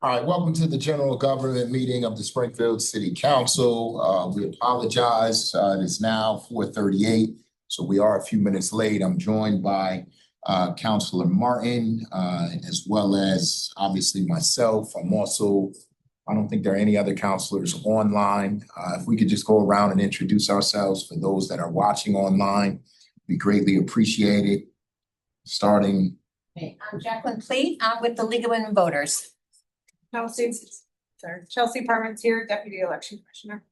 All right, welcome to the general government meeting of the Springfield City Council. We apologize. It is now 4:38, so we are a few minutes late. I'm joined by Councilor Martin, as well as obviously myself. I don't think there are any other councilors online. If we could just go around and introduce ourselves for those that are watching online, we greatly appreciate it. Starting. Okay, I'm Jacqueline Pleat. I'm with the League of Women Voters. Chelsea Parmentier, Deputy Election Commissioner.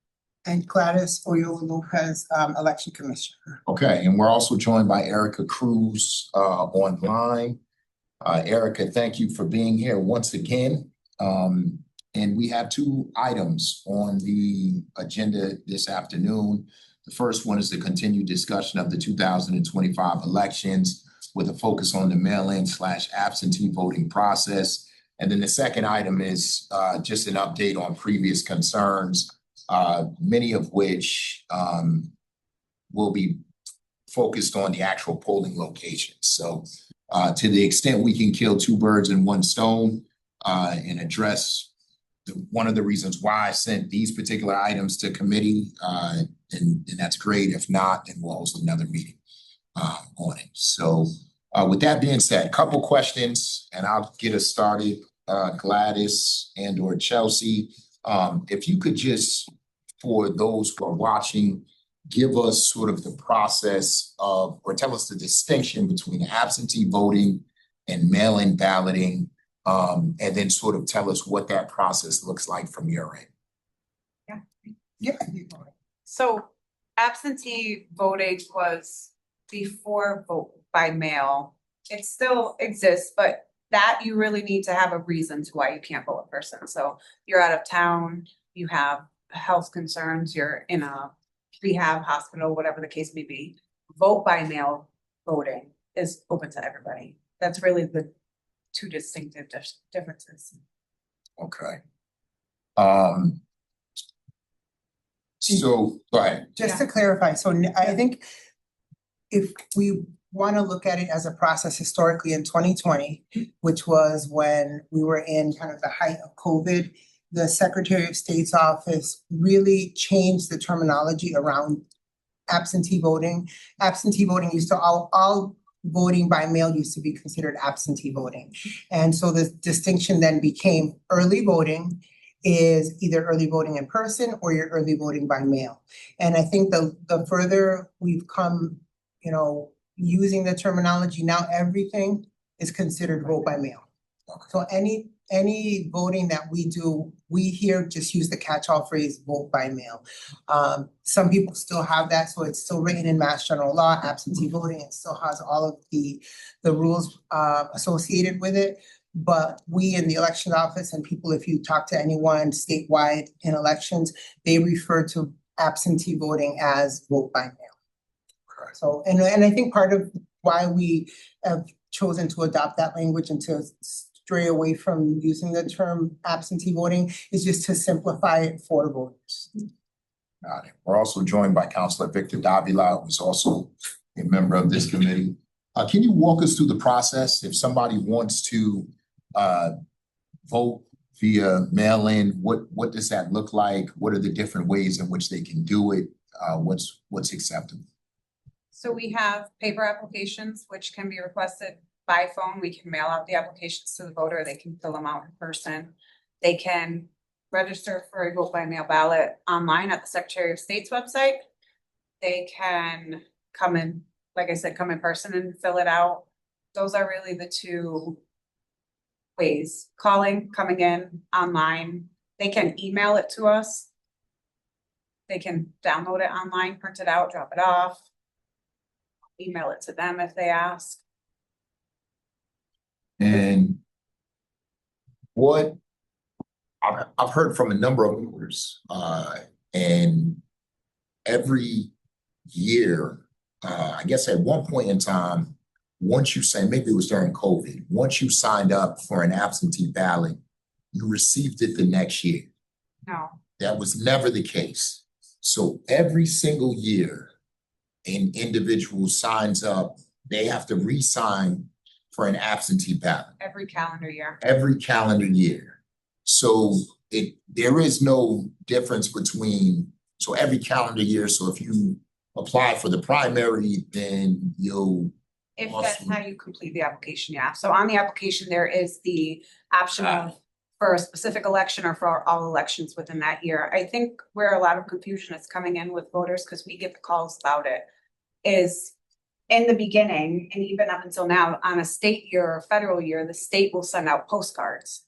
And Gladys Oyola Lopez, Election Commissioner. Okay, and we're also joined by Erica Cruz online. Erica, thank you for being here once again. And we have two items on the agenda this afternoon. The first one is the continued discussion of the 2025 elections with a focus on the mail-in/absentee voting process. And then the second item is just an update on previous concerns, many of which will be focused on the actual polling locations. So to the extent we can kill two birds in one stone and address one of the reasons why I sent these particular items to committee, and that's great. If not, then we'll host another meeting on it. So with that being said, a couple questions and I'll get us started. Gladys and or Chelsea, if you could just, for those who are watching, give us sort of the process of, or tell us the distinction between absentee voting and mail-in balloting, and then sort of tell us what that process looks like from your end. Yeah. So absentee voting was before vote by mail. It still exists, but that you really need to have a reason to why you can't vote in person. So you're out of town, you have health concerns, you're in a rehab hospital, whatever the case may be. Vote by mail voting is open to everybody. That's really the two distinctive differences. Okay. So go ahead. Just to clarify, so I think if we want to look at it as a process historically in 2020, which was when we were in kind of the height of COVID, the Secretary of State's office really changed the terminology around absentee voting. Absentee voting used to all voting by mail used to be considered absentee voting. And so the distinction then became early voting is either early voting in person or you're early voting by mail. And I think the further we've come, using the terminology, now everything is considered vote by mail. So any voting that we do, we here just use the catch-all phrase vote by mail. Some people still have that, so it's still written in Mass General Law, absentee voting. It still has all of the rules associated with it. But we in the election office and people, if you talk to anyone statewide in elections, they refer to absentee voting as vote by mail. So, and I think part of why we have chosen to adopt that language and to stray away from using the term absentee voting is just to simplify it for voters. Got it. We're also joined by Councilor Victor Davila, who's also a member of this committee. Can you walk us through the process if somebody wants to vote via mail-in? What does that look like? What are the different ways in which they can do it? What's acceptable? So we have paper applications, which can be requested by phone. We can mail out the applications to the voter. They can fill them out in person. They can register for a vote by mail ballot online at the Secretary of State's website. They can come in, like I said, come in person and fill it out. Those are really the two ways. Calling, coming in, online. They can email it to us. They can download it online, print it out, drop it off. Email it to them if they ask. And what I've heard from a number of voters, and every year, I guess at one point in time, once you say, maybe it was during COVID, once you signed up for an absentee ballot, you received it the next year. No. That was never the case. So every single year, an individual signs up, they have to re-sign for an absentee ballot. Every calendar year. Every calendar year. So there is no difference between, so every calendar year, so if you apply for the primary, then you'll. If that's how you complete the application, yeah. So on the application, there is the option of for a specific election or for all elections within that year. I think where a lot of confusion is coming in with voters, because we get the calls about it, is in the beginning, and even up until now, on a state year or federal year, the state will send out postcards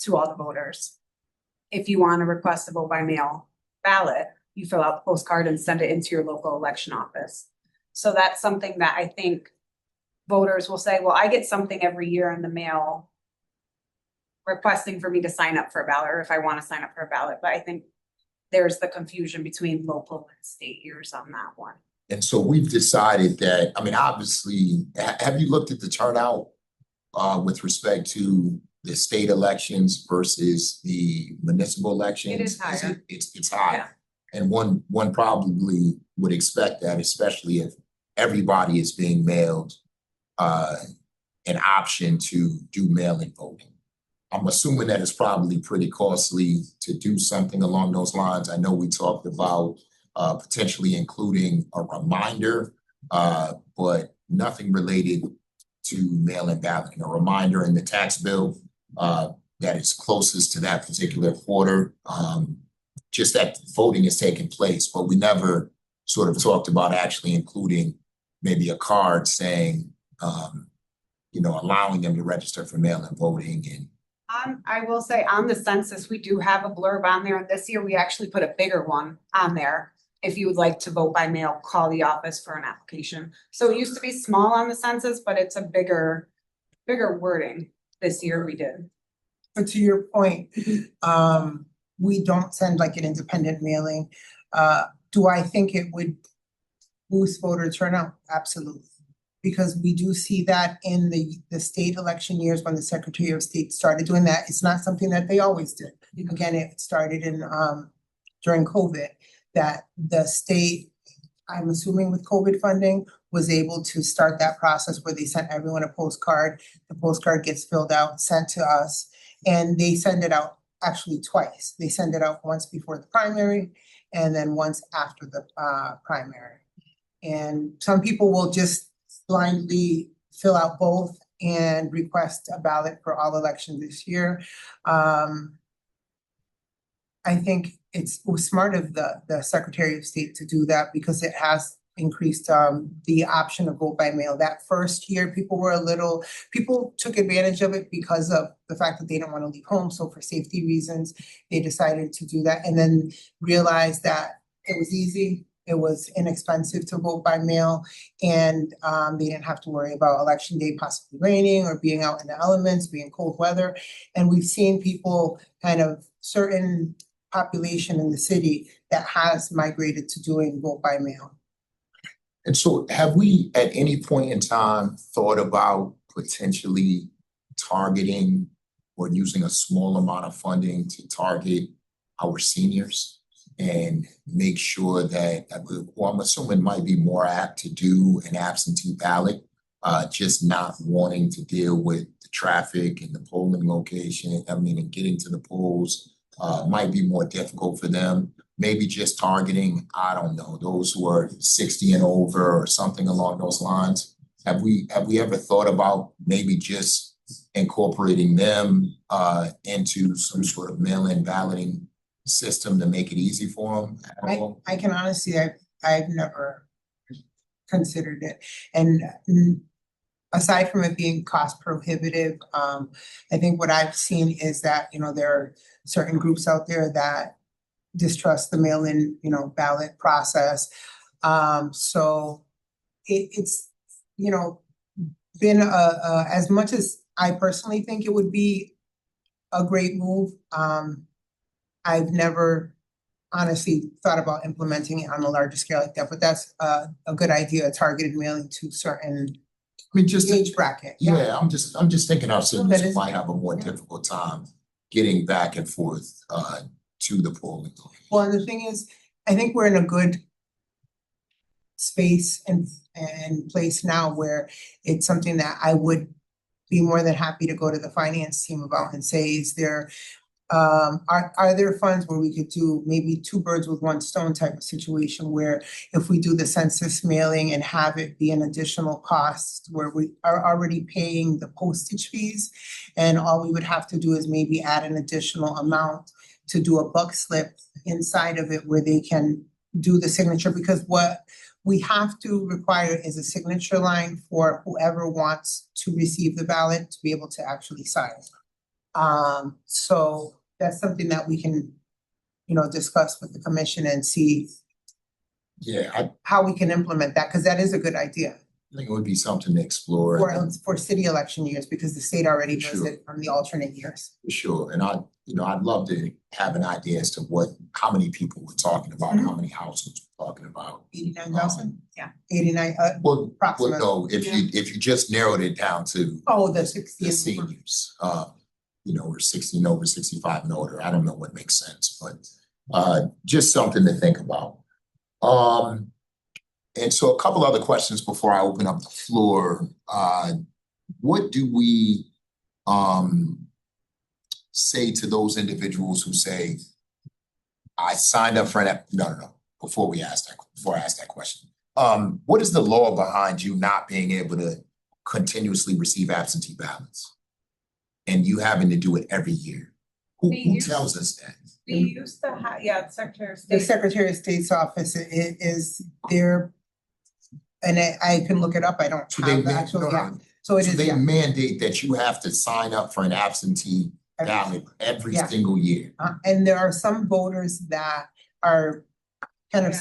to all the voters. If you want to request a vote by mail ballot, you fill out the postcard and send it into your local election office. So that's something that I think voters will say, well, I get something every year in the mail requesting for me to sign up for a ballot, or if I want to sign up for a ballot. But I think there's the confusion between local and state years on that one. And so we've decided that, I mean, obviously, have you looked at the turnout with respect to the state elections versus the municipal elections? It is higher. It's higher. Yeah. And one probably would expect that, especially if everybody is being mailed an option to do mail-in voting. I'm assuming that it's probably pretty costly to do something along those lines. I know we talked about potentially including a reminder, but nothing related to mail-in balloting. A reminder in the tax bill that is closest to that particular quarter, just that voting is taking place, but we never sort of talked about actually including maybe a card saying, allowing them to register for mail-in voting. And I will say on the census, we do have a blurb on there. And this year we actually put a bigger one on there. If you would like to vote by mail, call the office for an application. So it used to be small on the census, but it's a bigger wording. This year we did. But to your point, we don't send like an independent mailing. Do I think it would boost voter turnout? Absolutely. Because we do see that in the state election years when the Secretary of State started doing that. It's not something that they always did. Again, it started in during COVID, that the state, I'm assuming with COVID funding, was able to start that process where they sent everyone a postcard. The postcard gets filled out, sent to us, and they send it out actually twice. They send it out once before the primary and then once after the primary. And some people will just blindly fill out both and request a ballot for all elections this year. I think it was smart of the Secretary of State to do that because it has increased the option of vote by mail. That first year, people took advantage of it because of the fact that they didn't want to leave home. So for safety reasons, they decided to do that and then realized that it was easy. It was inexpensive to vote by mail, and they didn't have to worry about election day possibly raining or being out in the elements, being cold weather. And we've seen people kind of certain population in the city that has migrated to doing vote by mail. And so have we at any point in time thought about potentially targeting or using a small amount of funding to target our seniors and make sure that, well, I'm assuming it might be more apt to do an absentee ballot, just not wanting to deal with the traffic and the polling location. I mean, and getting to the polls might be more difficult for them. Maybe just targeting, I don't know, those who are 60 and over or something along those lines. Have we ever thought about maybe just incorporating them into some sort of mail-in balloting system to make it easy for them at all? I can honestly, I've never considered it. And aside from it being cost prohibitive, I think what I've seen is that, there are certain groups out there that distrust the mail-in, ballot process. So it's, been as much as I personally think it would be a great move, I've never honestly thought about implementing it on a larger scale like that, but that's a good idea, a targeted mailing to certain Just age bracket. Yeah, I'm just thinking our seniors That is- might have a more difficult time getting back and forth to the polling. Well, and the thing is, I think we're in a good space and place now where it's something that I would be more than happy to go to the finance team about and say, is there Are there funds where we could do maybe two birds with one stone type of situation where if we do the census mailing and have it be an additional cost where we are already paying the postage fees and all we would have to do is maybe add an additional amount to do a buck slip inside of it where they can do the signature, because what we have to require is a signature line for whoever wants to receive the ballot to be able to actually sign. So that's something that we can, discuss with the commission and see Yeah, I how we can implement that, because that is a good idea think it would be something to explore. for city election years, because the state already does Sure. it from the alternate years. For sure, and I'd love to have an idea as to how many people we're talking about, Mm-hmm. how many households we're talking about. 89,000? Yeah. 89, Well, approximately. no, if you just narrowed it down to Oh, the 60. the seniors, or 16 over 65 and older, I don't know what makes sense, but just something to think about. And so a couple other questions before I open up the floor. What do we say to those individuals who say, I signed up for no, before I ask that question. What is the law behind you not being able to continuously receive absentee ballots? And you having to do it every year? Who tells us that? We used to have, the Secretary of State. The Secretary of State's office is there, and I can look it up, I don't So they have the actual, yeah, so it So is, they yeah. mandate that you have to sign up for an absentee ballot every Yeah. single year. And there are some voters that are kind of,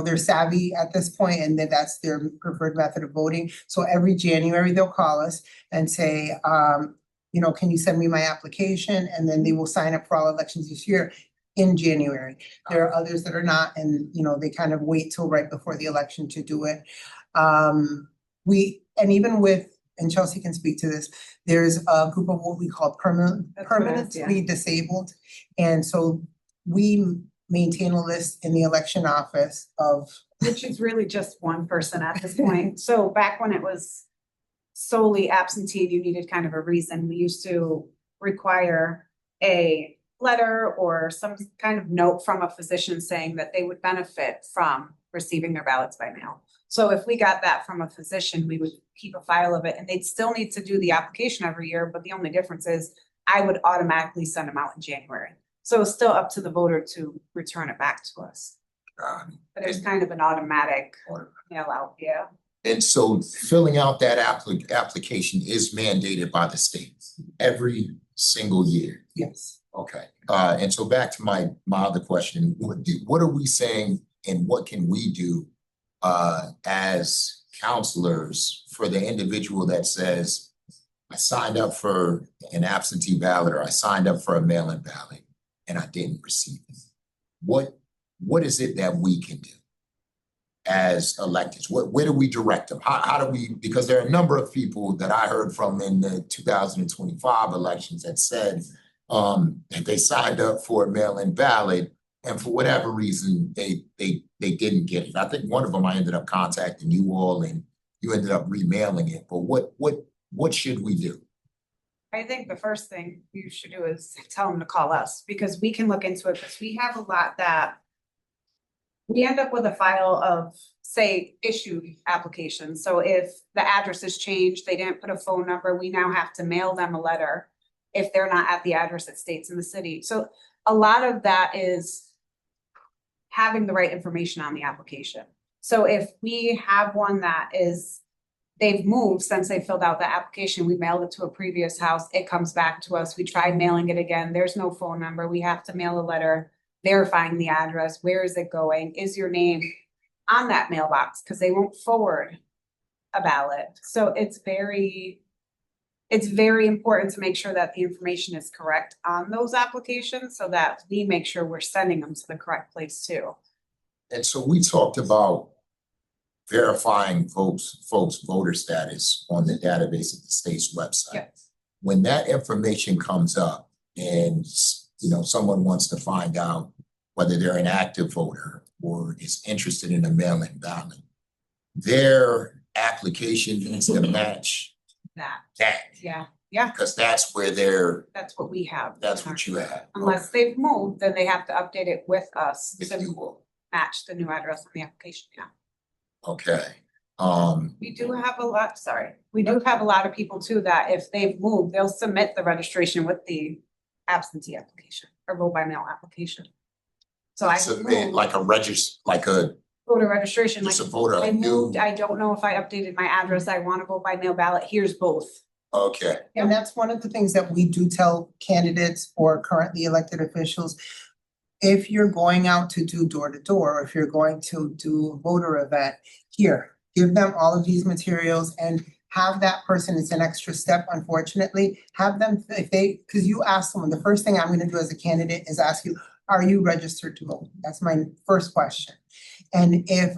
they're savvy at this point and that's their preferred method of voting. So every January, they'll call us and say, can you send me my application? And then they will sign up for all elections this year in January. There are others that are not, and, they kind of wait till right before the election to do it. And Chelsea can speak to this, there's a group of what we call permanently disabled. And so we maintain a list in the election office of. Which is really just one person at this point. So back when it was solely absentee, you needed kind of a reason. We used to require a letter or some kind of note from a physician saying that they would benefit from receiving their ballots by mail. So if we got that from a physician, we would keep a file of it and they'd still need to do the application every year. But the only difference is I would automatically send them out in January. So it's still up to the voter to return it back to us. But it was kind of an automatic mail out, yeah. And so filling out that application is mandated by the state every single year. Yes. Okay, and so back to my other question, what are we saying and what can we do as counselors for the individual that says, I signed up for an absentee ballot or I signed up for a mail-in ballot and I didn't receive it? What is it that we can do as electeds? Where do we direct them? How do we, because there are a number of people that I heard from in the 2025 elections that said that they signed up for a mail-in ballot and for whatever reason they didn't get it. I think one of them I ended up contacting you all and you ended up remailing it. But what should we do? I think the first thing you should do is tell them to call us because we can look into it because we have a lot that we end up with a file of, say, issued applications. So if the address has changed, they didn't put a phone number, we now have to mail them a letter if they're not at the address it states in the city. So a lot of that is having the right information on the application. So if we have one that is, they've moved since they filled out the application, we mailed it to a previous house, it comes back to us, we tried mailing it again, there's no phone number, we have to mail a letter verifying the address, where is it going, is your name on that mailbox, because they won't forward a ballot. So it's very important to make sure that the information is correct on those applications so that we make sure we're sending them to the correct place too. And so we talked about verifying folks' voter status on the database at the state's website. Yes. When that information comes up and someone wants to find out whether they're an active voter or is interested in a mail-in ballot, their application needs to match That, that. yeah. Yeah, Because that's where they're, that's what we have. that's in our- what you have. Unless they've moved, then they have to update it with us If to you will. match the new address on the application, yeah. Okay, We do have a lot, sorry, we do have a lot of people too that if they've moved, they'll submit the registration with the absentee application or vote by mail application. So I submit moved like a like a, voter registration, like just a voter, I a new, moved, I don't know if I updated my address, I want to vote by mail ballot, here's both. okay, And that's one of the things that we do tell candidates or currently elected officials. If you're going out to do door to door, if you're going to do a voter event, here, give them all of these materials and have that person, it's an extra step, unfortunately, have them, if they, because you ask someone, the first thing I'm gonna do as a candidate is ask you, are you registered to vote? That's my first question. And if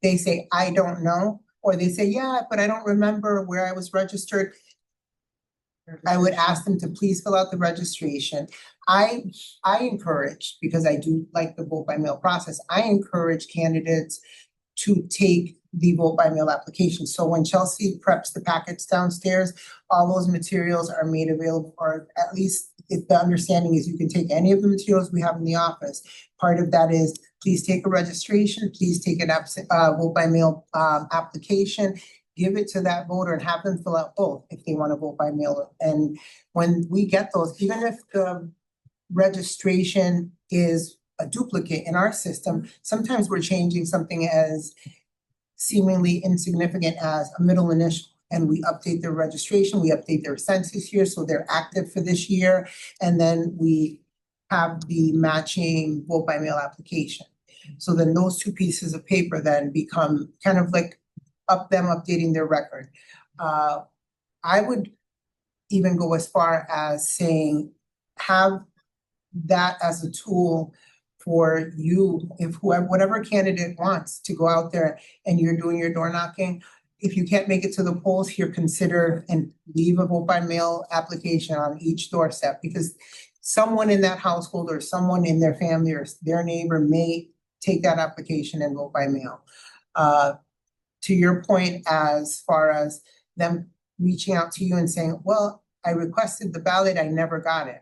they say, I don't know, or they say, yeah, but I don't remember where I was registered, I would ask them to please fill out the registration. I encourage, because I do like the vote by mail process, I encourage candidates to take the vote by mail application. So when Chelsea preps the packets downstairs, all those materials are made available, or at least if the understanding is you can take any of the materials we have in the office. Part of that is, please take a registration, please take an vote by mail application. Give it to that voter and have them fill out both if they want to vote by mail. And when we get those, even if the registration is a duplicate in our system, sometimes we're changing something as seemingly insignificant as a middle initial. And we update their registration, we update their census year, so they're active for this year. And then we have the matching vote by mail application. So then those two pieces of paper then become kind of like updating their record. I would even go as far as saying, have that as a tool for you, if whoever, whatever candidate wants to go out there and you're doing your door knocking, if you can't make it to the polls here, consider and leave a vote by mail application on each doorstep, because someone in that household or someone in their family or their neighbor may take that application and vote by mail. To your point, as far as them reaching out to you and saying, well, I requested the ballot, I never got it.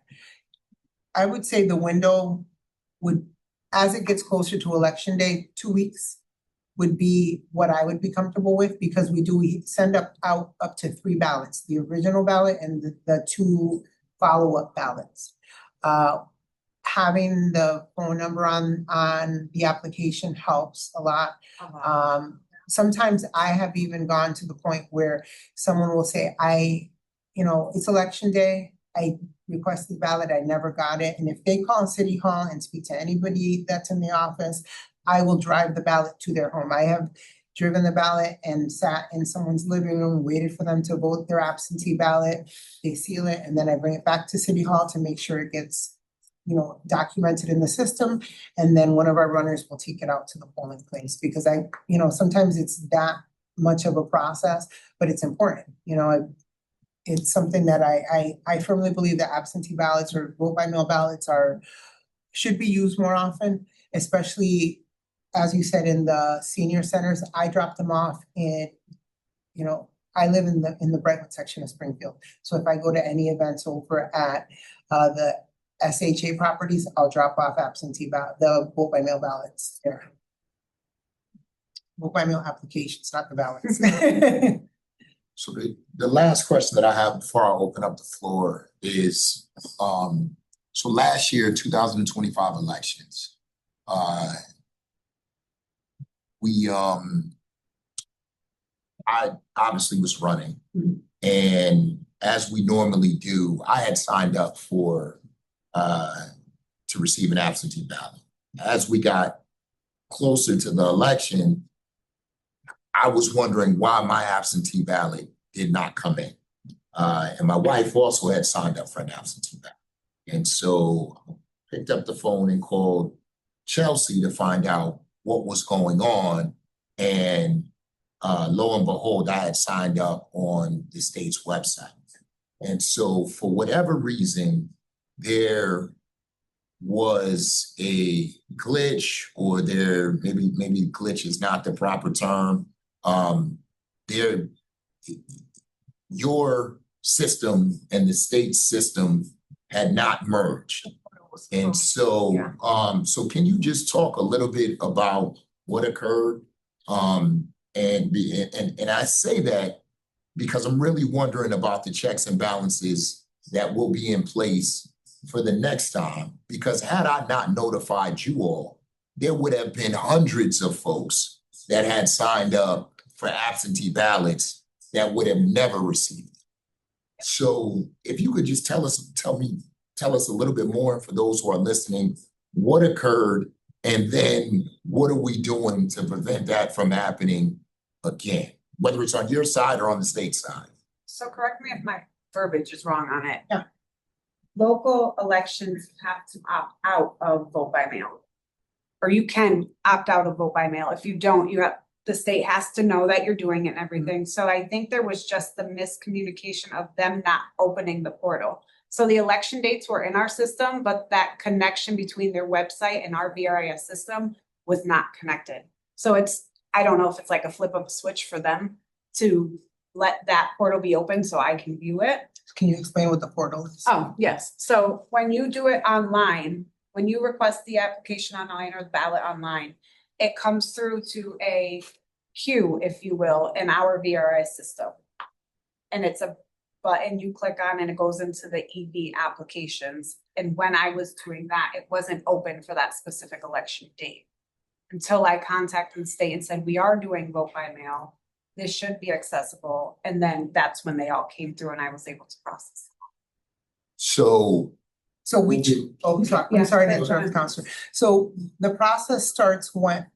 I would say the window would, as it gets closer to election day, 2 weeks would be what I would be comfortable with, because we send out up to 3 ballots, the original ballot and the 2 follow-up ballots. Having the phone number on the application helps a lot. Sometimes I have even gone to the point where someone will say, it's election day, I requested the ballot, I never got it. And if they call City Hall and speak to anybody that's in the office, I will drive the ballot to their home. I have driven the ballot and sat in someone's living room, waited for them to vote their absentee ballot. They seal it, and then I bring it back to City Hall to make sure it gets documented in the system, and then one of our runners will take it out to the polling place, because sometimes it's that much of a process, but it's important. It's something that I firmly believe that absentee ballots or vote by mail ballots should be used more often, especially as you said in the senior centers. I drop them off I live in the Brightwood section of Springfield. So if I go to any events over at the SHA properties, I'll drop off the vote by mail ballots there. Vote by mail applications, not the ballots. So the last question that I have before I open up the floor is, so last year, 2025 elections, I obviously was running, and as we normally do, I had signed up to receive an absentee ballot. As we got closer to the election, I was wondering why my absentee ballot did not come in. And my wife also had signed up for an absentee ballot. And so I picked up the phone and called Chelsea to find out what was going on. And lo and behold, I had signed up on the state's website. And so for whatever reason, there was a glitch, or maybe glitch is not the proper term. Your system and the state system had not merged. And so, Yeah. so can you just talk a little bit about what occurred? And I say that because I'm really wondering about the checks and balances that will be in place for the next time. Because had I not notified you all, there would have been hundreds of folks that had signed up for absentee ballots that would have never received. So if you could just tell us a little bit more for those who are listening, what occurred, and then what are we doing to prevent that from happening again, whether it's on your side or on the state side? So correct me if my verbiage is wrong on it. Yeah. Local elections have to opt out of vote by mail. Or you can opt out of vote by mail. If you don't, the state has to know that you're doing it and everything. So I think there was just the miscommunication of them not opening the portal. So the election dates were in our system, but that connection between their website and our VRIS system was not connected. So I don't know if it's like a flip of a switch for them to let that portal be open so I can view it. Can you explain what the portal is? Oh, yes. So when you do it online, when you request the application online or the ballot online, it comes through to a queue, if you will, in our VRIS system. And it's a button you click on and it goes into the EV applications. And when I was doing that, it wasn't open for that specific election date. Until I contacted the state and said, we are doing vote by mail. This should be accessible. And then that's when they all came through and I was able to process. So I'm sorry Yeah, to that's interrupt, fine. Counselor. So the process starts when,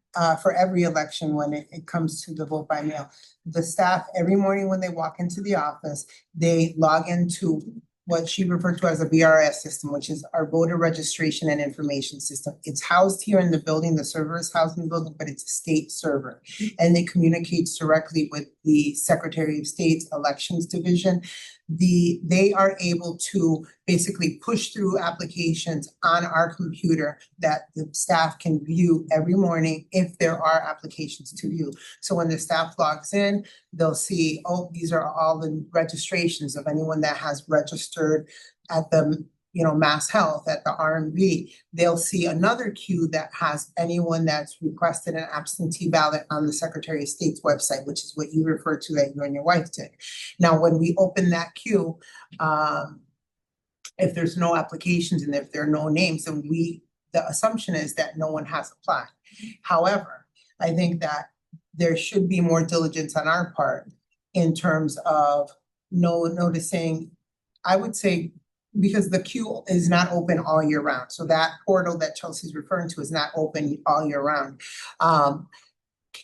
for every election, when it comes to the vote by mail. The staff, every morning when they walk into the office, they log into what she referred to as a VRS system, which is our voter registration and information system. It's housed here in the building, the server is housed in the building, but it's a state server. And it communicates directly with the Secretary of State's Elections Division. They are able to basically push through applications on our computer that the staff can view every morning if there are applications to view. So when the staff logs in, they'll see, oh, these are all the registrations of anyone that has registered at the Mass Health, at the RMV. They'll see another queue that has anyone that's requested an absentee ballot on the Secretary of State's website, which is what you referred to that you and your wife did. Now, when we open that queue, if there's no applications and if there are no names, then the assumption is that no one has applied. However, I think that there should be more diligence on our part in terms of noticing, I would say, because the queue is not open all year round. So that portal that Chelsea's referring to is not open all year round.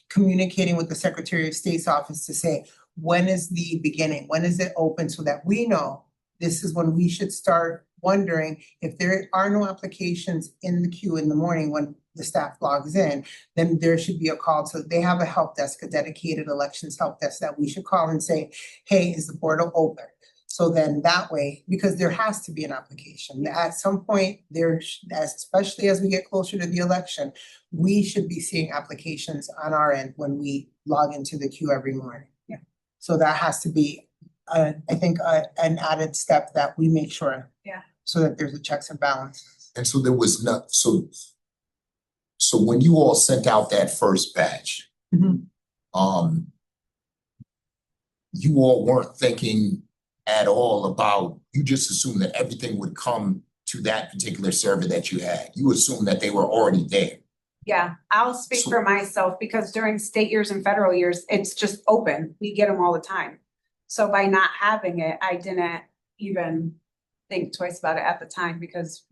Communicating with the Secretary of State's office to say, when is the beginning? When is it open, so that we know this is when we should start wondering if there are no applications in the queue in the morning when the staff logs in, then there should be a call. So they have a help desk, a dedicated elections help desk that we should call and say, hey, is the portal open? So then that way, because there has to be an application. At some point, especially as we get closer to the election, we should be seeing applications on our end when we log into the queue every morning. Yeah. So that has to be, I think, an added step that we make sure. Yeah. So that there's a checks and balances. And so there was not, so when you all sent out that first batch, Mhm. You all weren't thinking at all about, you just assumed that everything would come to that particular server that you had. You assumed that they were already there. Yeah, I'll speak for myself because during state years and federal years, it's just open. We get them all the time. So by not having it, I didn't even think twice about it at the time because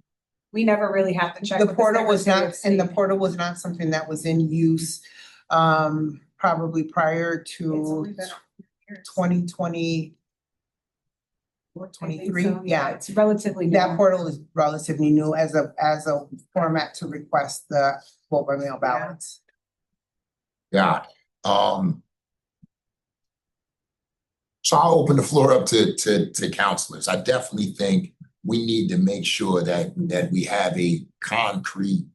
we never really have to check. The with portal was Secretary not, of and the State. portal was not something that was in use, probably prior It's to only been years. 2020. I think 23, so, yeah. It's relatively new. That portal is relatively new as a format to request the vote by mail ballots. Got it. So I'll open the floor up to counselors. I definitely think we need to make sure that we have a concrete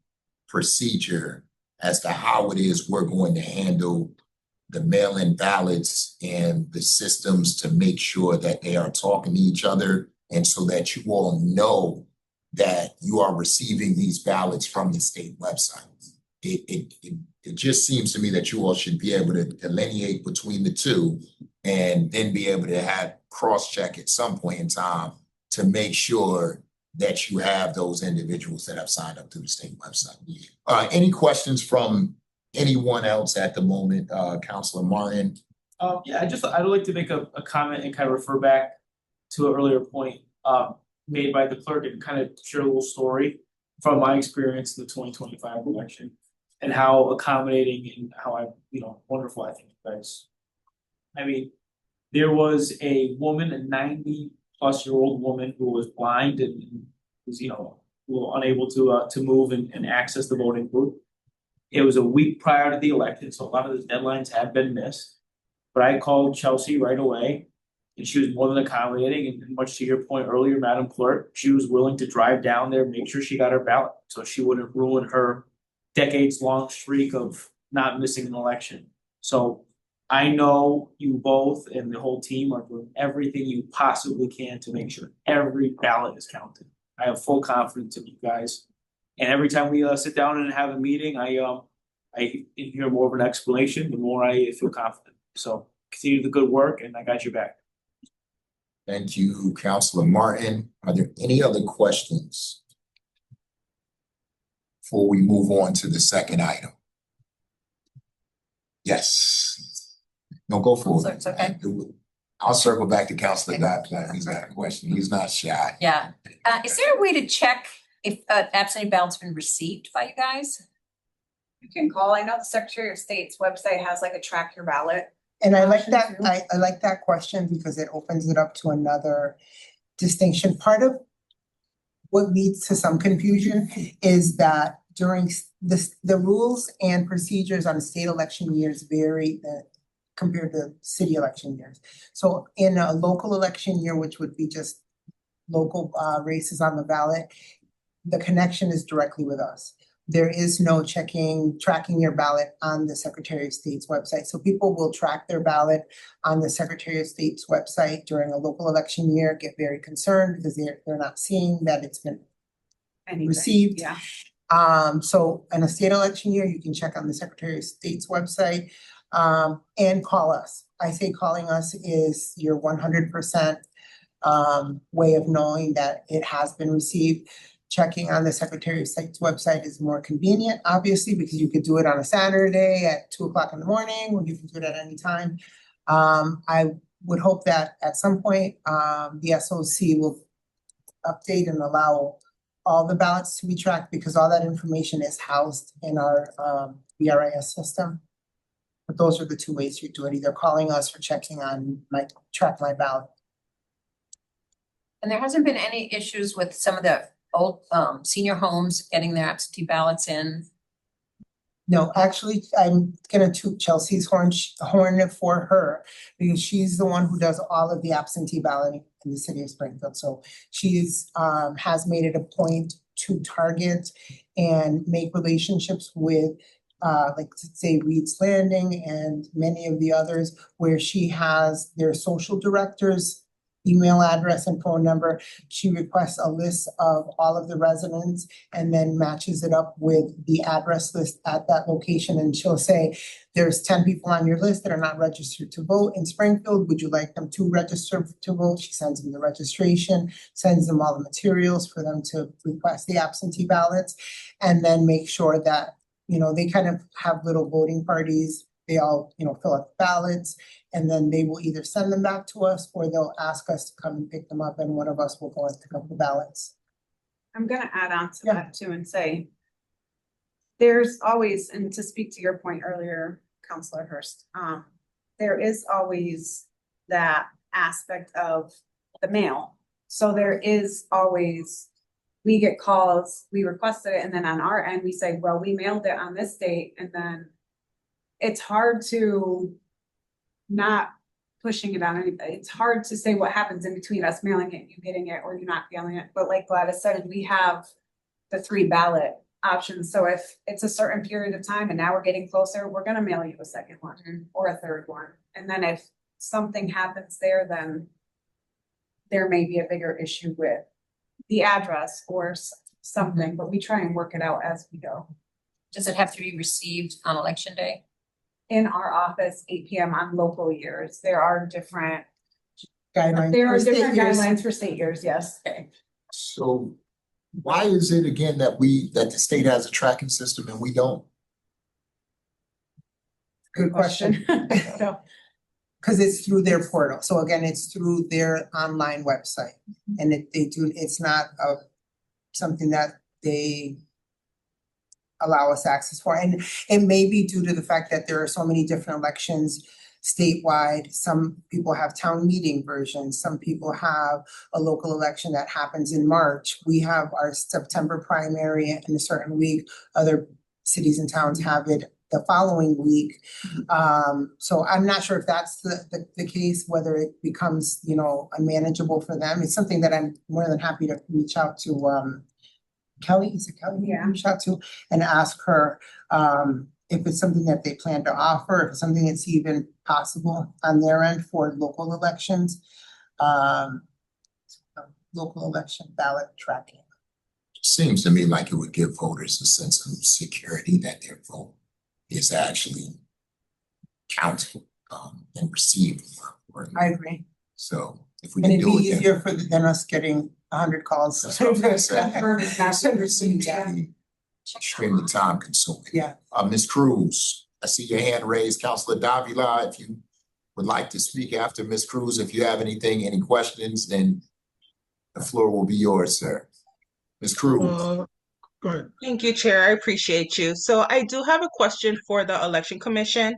procedure as to how it is we're going to handle the mail-in ballots and the systems to make sure that they are talking to each other, and so that you all know that you are receiving these ballots from the state website. It just seems to me that you all should be able to delineate between the two and then be able to have cross-check at some point in time to make sure that you have those individuals that have signed up to the state website. Any questions from anyone else at the moment? Councilor Martin? Yeah, I'd like to make a comment and kind of refer back to an earlier point made by the clerk and kind of share a little story from my experience in the 2025 election and how accommodating and how wonderful I think you guys. I mean, there was a woman, a 90-plus-year-old woman who was blind and was, unable to move and access the voting booth. It was a week prior to the election, so a lot of the deadlines had been missed. But I called Chelsea right away, and she was more than accommodating. And much to your point earlier, Madam Clerk, she was willing to drive down there, make sure she got her ballot, so she wouldn't ruin her decades-long streak of not missing an election. So I know you both and the whole team are doing everything you possibly can to make sure every ballot is counted. I have full confidence in you guys. And every time we sit down and have a meeting, I hear more of an explanation, the more I feel confident. So continue the good work, and I got your back. Thank you, Councilor Martin. Are there any other questions before we move on to the second item? Yes. No, go for it. It's okay. I'll circle back to Councilor Dodd. He's got a question. He's not shy. Yeah. Is there a way to check if absentee ballot's been received by you guys? You can call, I know the Secretary of State's website has like a track your ballot. And I like that, option too. I like that question because it opens it up to another distinction. Part of what leads to some confusion is that during the rules and procedures on state election years vary compared to city election years. So in a local election year, which would be just local races on the ballot, the connection is directly with us. There is no tracking your ballot on the Secretary of State's website. So people will track their ballot on the Secretary of State's website during a local election year, get very concerned because they're not seeing that it's been received. Yeah. So in a state election year, you can check on the Secretary of State's website and call us. I say calling us is your 100% way of knowing that it has been received. Checking on the Secretary of State's website is more convenient, obviously, because you could do it on a Saturday at 2:00 in the morning, or you can do it at any time. I would hope that at some point, the SOC will update and allow all the ballots to be tracked because all that information is housed in our BRIS system. But those are the two ways you do it, either calling us or checking on track my ballot. And there hasn't been any issues with some of the old senior homes getting their absentee ballots in? No, actually, I'm gonna toot Chelsea's horn for her because she's the one who does all of the absentee balloting in the city of Springfield. So she's has made it a point to target and make relationships with like say Reed's Landing and many of the others where she has their social directors email address and phone number. She requests a list of all of the residents and then matches it up with the address list at that location. And she'll say, there's 10 people on your list that are not registered to vote in Springfield. Would you like them to register to vote? She sends them the registration, sends them all the materials for them to request the absentee ballots, and then make sure that, they kind of have little voting parties. They all, fill out the ballots, and then they will either send them back to us or they'll ask us to come and pick them up, and one of us will go and pick up the ballots. I'm gonna add on to that too and say, there's always, and to speak to your point earlier, Councilor Hurst, there is always that aspect of the mail. So there is always, we get calls, we requested it, and then on our end, we say, well, we mailed it on this date, and then it's hard to not pushing it on anybody. It's hard to say what happens in between us mailing it, you getting it, or you not mailing it. But like Gladys said, we have the 3 ballot options. So if it's a certain period of time and now we're getting closer, we're gonna mail you a second one or a third one. And then if something happens there, then there may be a bigger issue with the address or something, but we try and work it out as we go. Does it have to be received on election day? In our office, 8 p.m. on local years, there are different Guidelines. guidelines for state years, yes. So why is it again that the state has a tracking system and we don't? Good question. So, Cause it's through their portal. So again, it's through their online website. And it's not something that they allow us access for. And it may be due to the fact that there are so many different elections statewide. Some people have town meeting versions. Some people have a local election that happens in March. We have our September primary in a certain week. Other cities and towns have it the following week. So I'm not sure if that's the case, whether it becomes, unmanageable for them. It's something that I'm more than happy to reach out to, Kelly, is it Kelly? Yeah. Reach out to and ask her, if it's something that they plan to offer, if it's something that's even possible on their end for local elections. Local election ballot tracking. Seems to me like it would give voters a sense of security that their vote is actually counted and received. I agree. So if we And can it'd do be it, then easier than us getting 100 calls. that's what I'm gonna say. Confirm it's not Seems to be extremely time consuming. Yeah. Ms. Cruz, I see your hand raised. Councilor Davila, if you would like to speak after Ms. Cruz, if you have any questions, then the floor will be yours, sir. Ms. Cruz. Go ahead. Thank you, Chair. I appreciate you. So I do have a question for the Election Commission.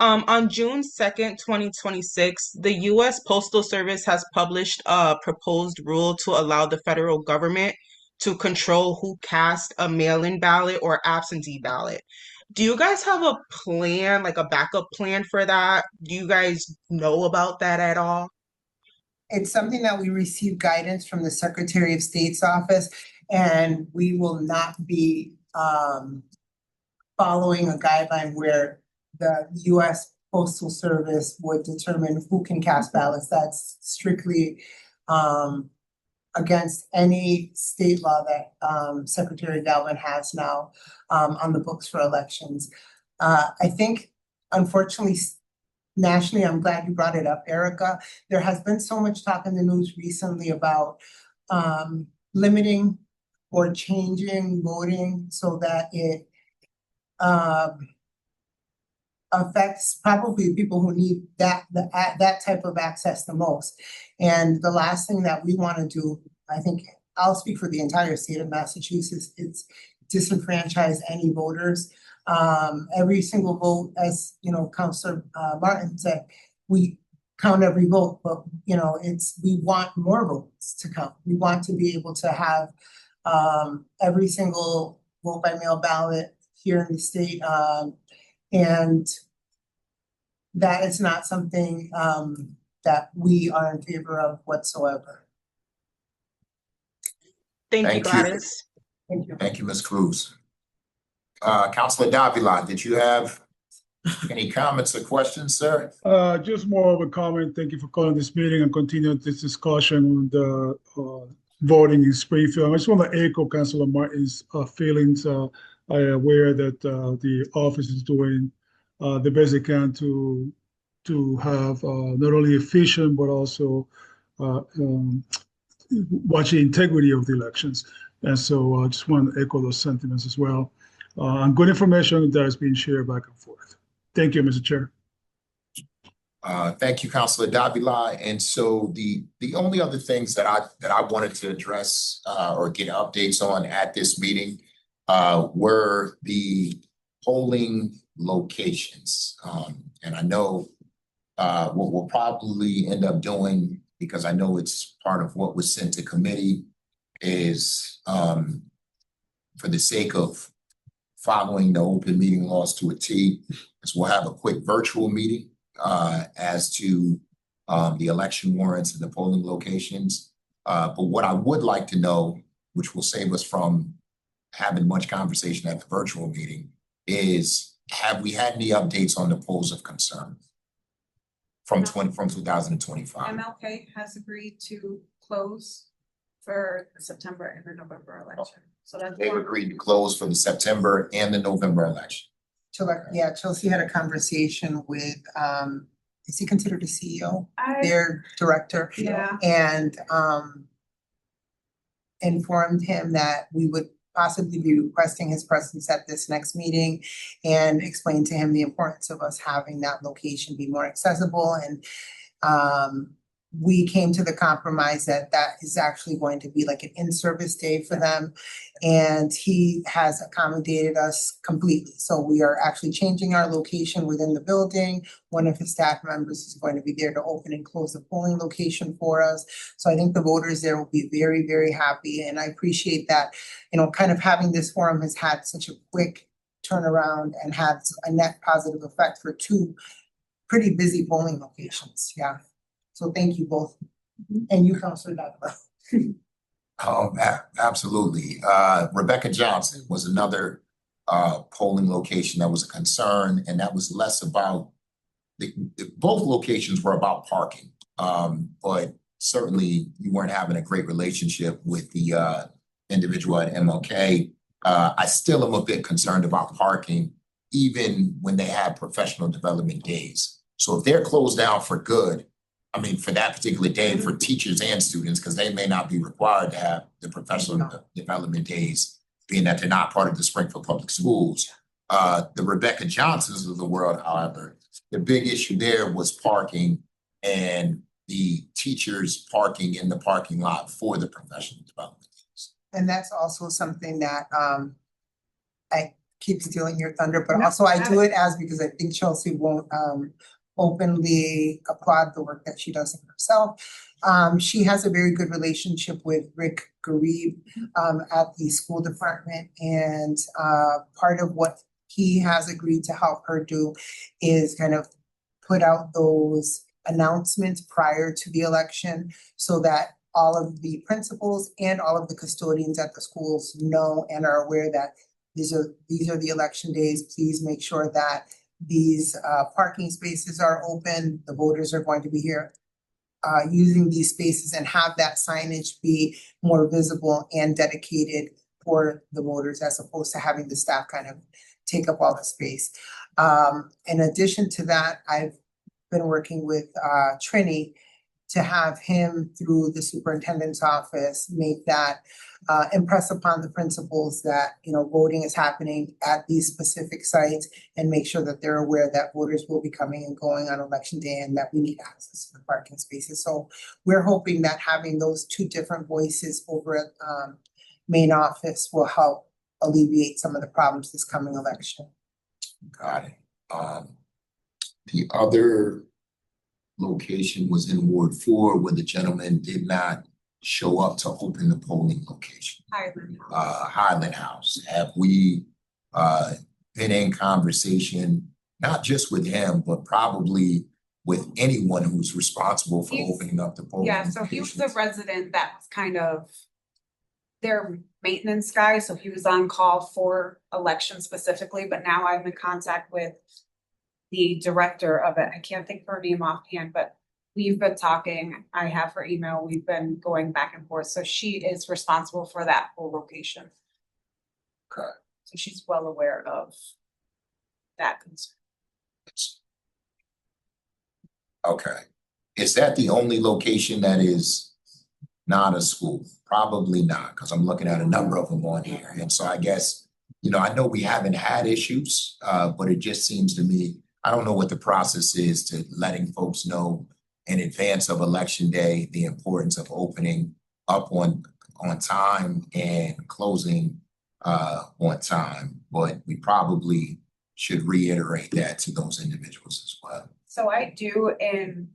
On June 2nd, 2026, the U.S. Postal Service has published a proposed rule to allow the federal government to control who casts a mail-in ballot or absentee ballot. Do you guys have a plan, like a backup plan for that? Do you guys know about that at all? It's something that we receive guidance from the Secretary of State's office, and we will not be following a guideline where the US Postal Service would determine who can cast ballots. That's strictly against any state law that Secretary Galvin has now on the books for elections. I think, unfortunately, nationally, I'm glad you brought it up, Erica. There has been so much talk in the news recently about limiting or changing voting so that it affects probably people who need that type of access the most. And the last thing that we want to do, I think I'll speak for the entire state of Massachusetts, it's disenfranchise any voters. Every single vote, as Councilor Martin said, we count every vote, but we want more votes to count. We want to be able to have every single vote by mail ballot here in the state. And that is not something that we are in favor of whatsoever. Thank you, Thank you. Gladys. Thank you. Thank you, Ms. Cruz. Councilor Davila, did you have any comments or questions, sir? Just more of a comment. Thank you for calling this meeting and continuing this discussion on the voting in Springfield. I just want to echo Councilor Martin's feelings. I am aware that the office is doing the best they can to have not only efficient but also watch the integrity of the elections. And so I just want to echo those sentiments as well. And good information that is being shared back and forth. Thank you, Mr. Chair. Thank you, Councilor Davila. And so the only other things that I wanted to address or get updates on at this meeting were the polling locations. And I know what we'll probably end up doing, because I know it's part of what was sent to committee, is for the sake of following the open meeting laws to a T, is we'll have a quick virtual meeting as to the election warrants and the polling locations. But what I would like to know, which will save us from having much conversation at the virtual meeting is, have we had any updates on the polls of concern from 2025? MLK has agreed to close for the September and the November election. So that's. They've agreed to close for the September and the November election. Yeah, Chelsea had a conversation with, is he considered a CEO? Their director. Yeah. And informed him that we would possibly be requesting his presence at this next meeting, and explained to him the importance of us having that location be more accessible. And we came to the compromise that that is actually going to be like an in-service day for them. And he has accommodated us completely. So we are actually changing our location within the building. One of his staff members is going to be there to open and close the polling location for us. So I think the voters there will be very, very happy. And I appreciate that, you know, kind of having this forum has had such a quick turnaround and had a net positive effect for two pretty busy polling locations. Yeah. So thank you both. And you, Councilor Dagba. Absolutely. Rebecca Johnson was another polling location that was a concern, and that was less about both locations were about parking. But certainly you weren't having a great relationship with the individual at MLK. I still am a bit concerned about parking, even when they have professional development days. So if they're closed down for good, I mean, for that particular day, for teachers and students, because they may not be required to have the professional development days, being that they're not part of the Springfield Public Schools. The Rebecca Johnsons of the world, however, the big issue there was parking and the teachers parking in the parking lot for the professional development days. And that's also something that I keep stealing your thunder, but also I do it as because I think Chelsea won't openly applaud the work that she does herself. She has a very good relationship with Rick Garib at the school department, and part of what he has agreed to help her do is kind of put out those announcements prior to the election so that all of the principals and all of the custodians at the schools know and are aware that these are the election days. Please make sure that these parking spaces are open. The voters are going to be here using these spaces, and have that signage be more visible and dedicated for the voters, as opposed to having the staff kind of take up all the space. In addition to that, I've been working with Trini to have him, through the superintendent's office, make that impress upon the principals that, you know, voting is happening at these specific sites, and make sure that they're aware that voters will be coming and going on election day, and that we need access to the parking spaces. So we're hoping that having those two different voices over at main office will help alleviate some of the problems this coming election. Got it. The other location was in Ward 4, where the gentleman did not show up to open the polling location. Highland House. Have we been in conversation, not just with him, but probably with anyone who's responsible for opening up the polling Yeah, so he was the resident that was kind of their maintenance guy, so he was on call for election specifically, but now I'm in contact with the director of it. I can't think of her name offhand, but we've been talking. I have her email. We've been going back and forth. So she is responsible for that whole location. Okay. So she's well aware of that concern. Okay. Is that the only location that is not a school? Probably not, because I'm looking at a number of them on here. And so I guess, you know, I know we haven't had issues, but it just seems to me, I don't know what the process is to letting folks know in advance of election day the importance of opening up on time and closing on time. But we probably should reiterate that to those individuals as well. So I do, in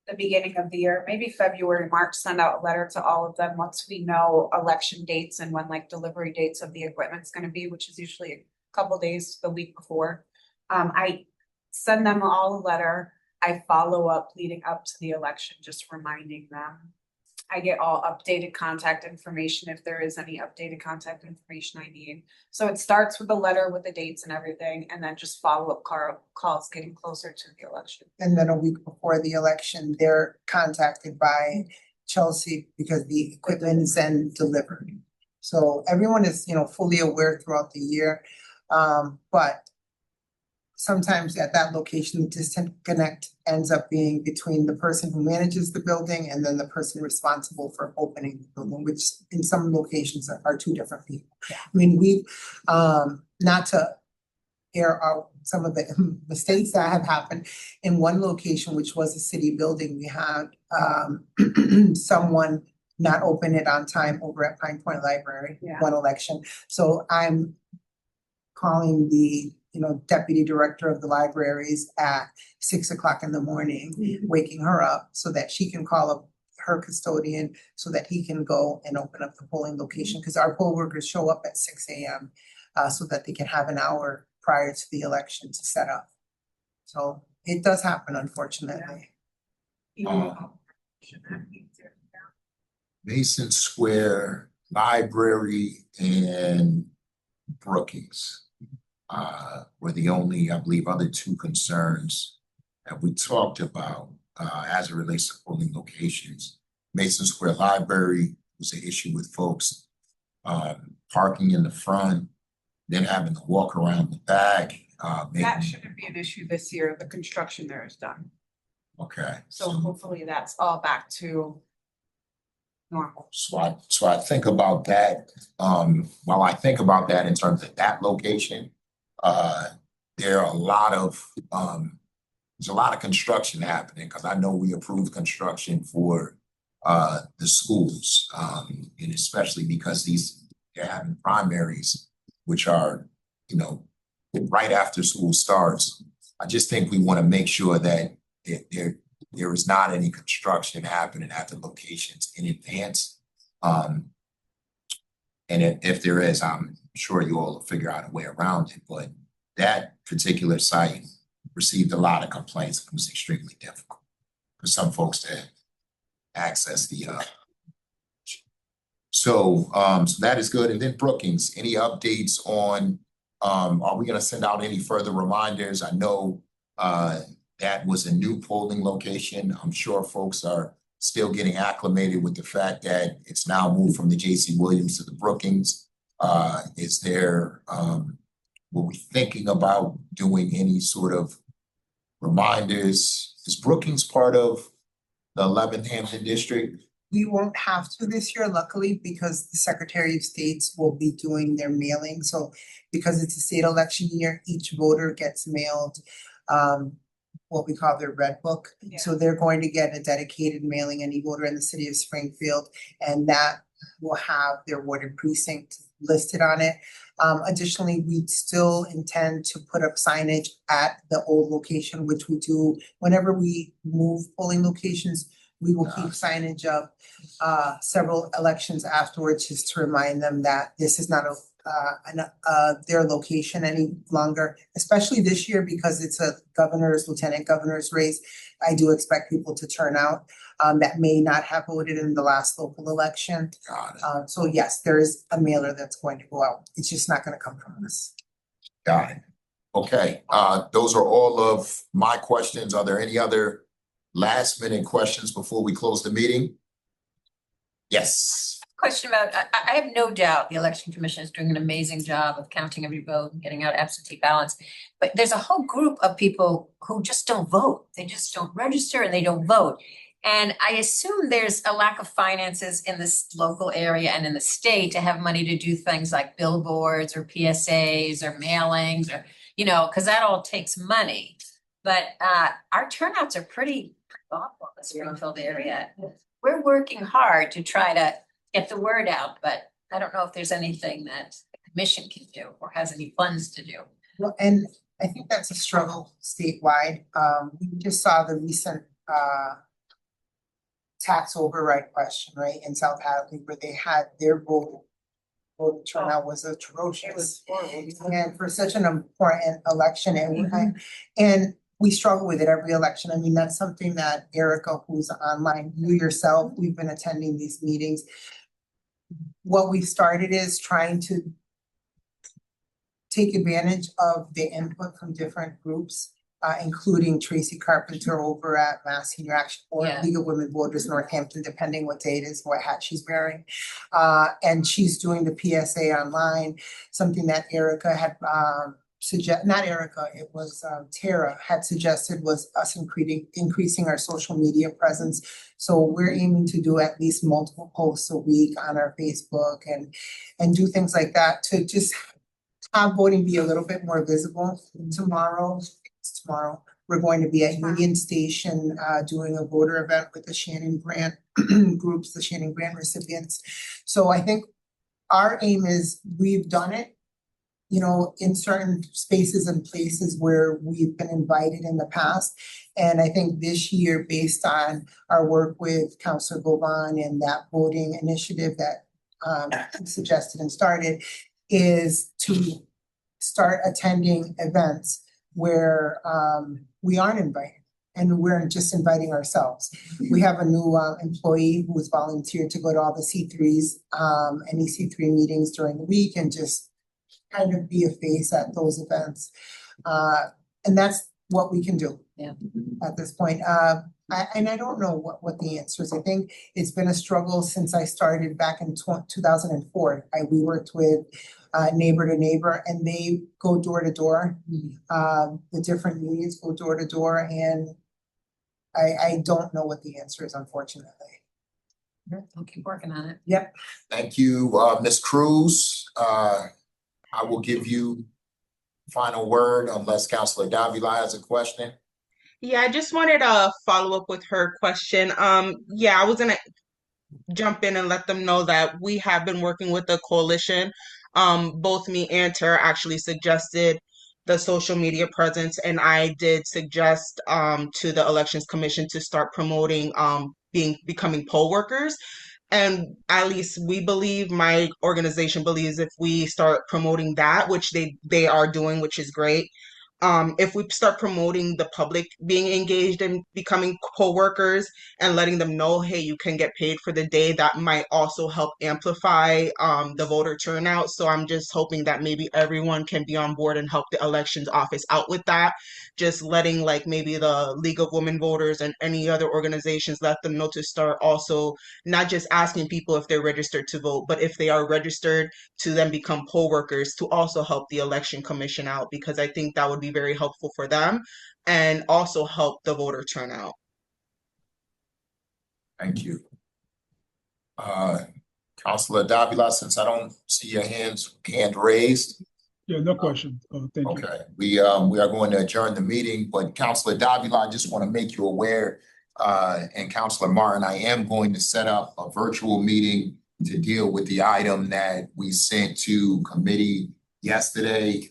the beginning of the year, maybe February, March, send out a letter to all of them once we know election dates and when like delivery dates of the equipment's going to be, which is usually a couple days the week before. I send them all a letter. I follow up leading up to the election, just reminding them. I get all updated contact information if there is any updated contact information I need. So it starts with a letter with the dates and everything, and then just follow-up calls getting closer to the election. And then a week before the election, they're contacted by Chelsea because the equipment is then delivered. So everyone is, fully aware throughout the year. But sometimes at that location, the disconnect ends up being between the person who manages the building and then the person responsible for opening the building, which in some locations are two different people. Yeah. I mean, we, not to air out some of the mistakes that have happened. In one location, which was a city building, we had someone not open it on time over at Pine Point Library, Yeah. one election. So I'm calling the deputy director of the libraries at 6 o'clock in the morning, waking her up so that she can call up her custodian so that he can go and open up the polling location, because our poll workers show up at 6 a.m. So that they can have an hour prior to the election to set up. So it does happen, unfortunately. Mason Square, Library, and Brookings were the only, I believe, other two concerns that we talked about as it relates to polling locations. Mason Square Library was an issue with folks parking in the front, then having to walk around the back. That shouldn't be an issue this year. The construction there is done. Okay. So hopefully that's all back to normal. So I think about that, while I think about that in terms of that location, there are a lot of, there's a lot of construction happening, because I know we approved construction for the schools, and especially because they're having primaries, which are, right after school starts. I just think we want to make sure that there is not any construction happening at the locations in advance. And if there is, I'm sure you all will figure out a way around it, but that particular site received a lot of complaints. It was extremely difficult for some folks to access the so that is good. And then Brookings, any updates on are we going to send out any further reminders? I know that was a new polling location. I'm sure folks are still getting acclimated with the fact that it's now moved from the J.C. Williams to the Brookings. Is there, were we thinking about doing any sort of reminders? Is Brookings part of the 11th Hampton District? We won't have to this year, luckily, because the Secretary of States will be doing their mailing. So because it's a state election year, each voter gets mailed what we call their red book. Yeah. So they're going to get a dedicated mailing, any voter in the city of Springfield, and that will have their warded precinct listed on it. Additionally, we still intend to put up signage at the old location, which we do whenever we move polling locations. We will keep signage up several elections afterwards, just to remind them that this is not their location any longer, especially this year because it's a governor's, lieutenant governor's race. I do expect people to turn out that may not have voted in the last local election. Got it. So yes, there is a mailer that's going to go out. It's just not going to come from us. Got it. Okay, those are all of my questions. Are there any other last minute questions before we close the meeting? Yes. Question about, I have no doubt the election commission is doing an amazing job of counting every vote and getting out absentee ballots. But there's a whole group of people who just don't vote. They just don't register and they don't vote. And I assume there's a lack of finances in this local area and in the state to have money to do things like billboards or PSAs or mailings or, because that all takes money. But our turnouts are pretty awful in the Springfield area. We're working hard to try to get the word out, but I don't know if there's anything that the commission can do or has any funds to do. Well, and I think that's a struggle statewide. We just saw the recent tax override question, right, in South Hadley, where they had their voter turnout was atrocious. And for such an important election, and we struggle with it every election. I mean, that's something that Erica, who's online, you yourself, we've been attending these meetings. What we've started is trying to take advantage of the input from different groups, including Tracy Carpenter over at Mass Senior Action or Yeah. League of Women Voters Northampton, depending what day it is, what hat she's wearing. And she's doing the PSA online, something that Erica had not Erica, it was Tara had suggested was us increasing our social media presence. So we're aiming to do at least multiple posts a week on our Facebook and do things like that to just have voting be a little bit more visible. Tomorrow, we're going to be at Union Station doing a voter event with the Shannon Grant groups, the Shannon Grant recipients. So I think our aim is we've done it, you know, in certain spaces and places where we've been invited in the past. And I think this year, based on our work with Councilor Govan and that voting initiative that suggested and started, is to start attending events where we aren't invited and we're just inviting ourselves. We have a new employee who has volunteered to go to all the C3s and EC3 meetings during the week and just kind of be a face at those events. And that's what we can do at this point. I don't know what the answer is. I think it's been a struggle since I started back in 2004. We worked with Neighbor to Neighbor, and they go door to door. The different unions go door to door, and I don't know what the answer is, unfortunately. I'll keep working on it. Yep. Thank you, Ms. Cruz. I will give you final word unless Councilor Davila has a question. Yeah, I just wanted to follow up with her question. Yeah, I was gonna jump in and let them know that we have been working with the coalition. Both me and Tara actually suggested the social media presence, and I did suggest to the Elections Commission to start promoting becoming poll workers. And at least we believe, my organization believes, if we start promoting that, which they are doing, which is great. If we start promoting the public being engaged in becoming co-workers and letting them know, hey, you can get paid for the day, that might also help amplify the voter turnout. So I'm just hoping that maybe everyone can be on board and help the elections office out with that. Just letting like maybe the League of Women Voters and any other organizations, let them know to start also not just asking people if they're registered to vote, but if they are registered, to then become poll workers to also help the election commission out, because I think that would be very helpful for them and also help the voter turnout. Thank you. Councilor Davila, since I don't see your hand raised. Yeah, no question. Thank you. Okay, we are going to adjourn the meeting, but Councilor Davila, I just want to make you aware, and Councilor Martin, I am going to set up a virtual meeting to deal with the item that we sent to committee yesterday.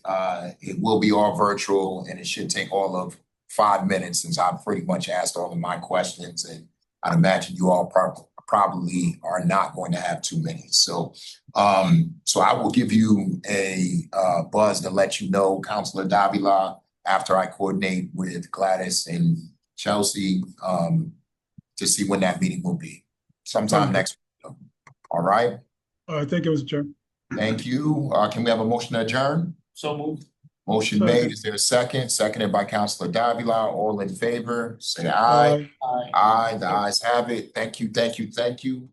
It will be all virtual and it should take all of 5 minutes since I've pretty much asked all of my questions, and I'd imagine you all probably are not going to have too many. So I will give you a buzz to let you know, Councilor Davila, after I coordinate with Gladys and Chelsea to see when that meeting will be. Sometime next week. All right. Thank you, Mr. Chair. Thank you. Can we have a motion to adjourn? So moved. Motion made. Is there a second? Seconded by Councilor Davila. All in favor, say aye. Aye. Aye. The ayes have it. Thank you. Thank you. Thank you.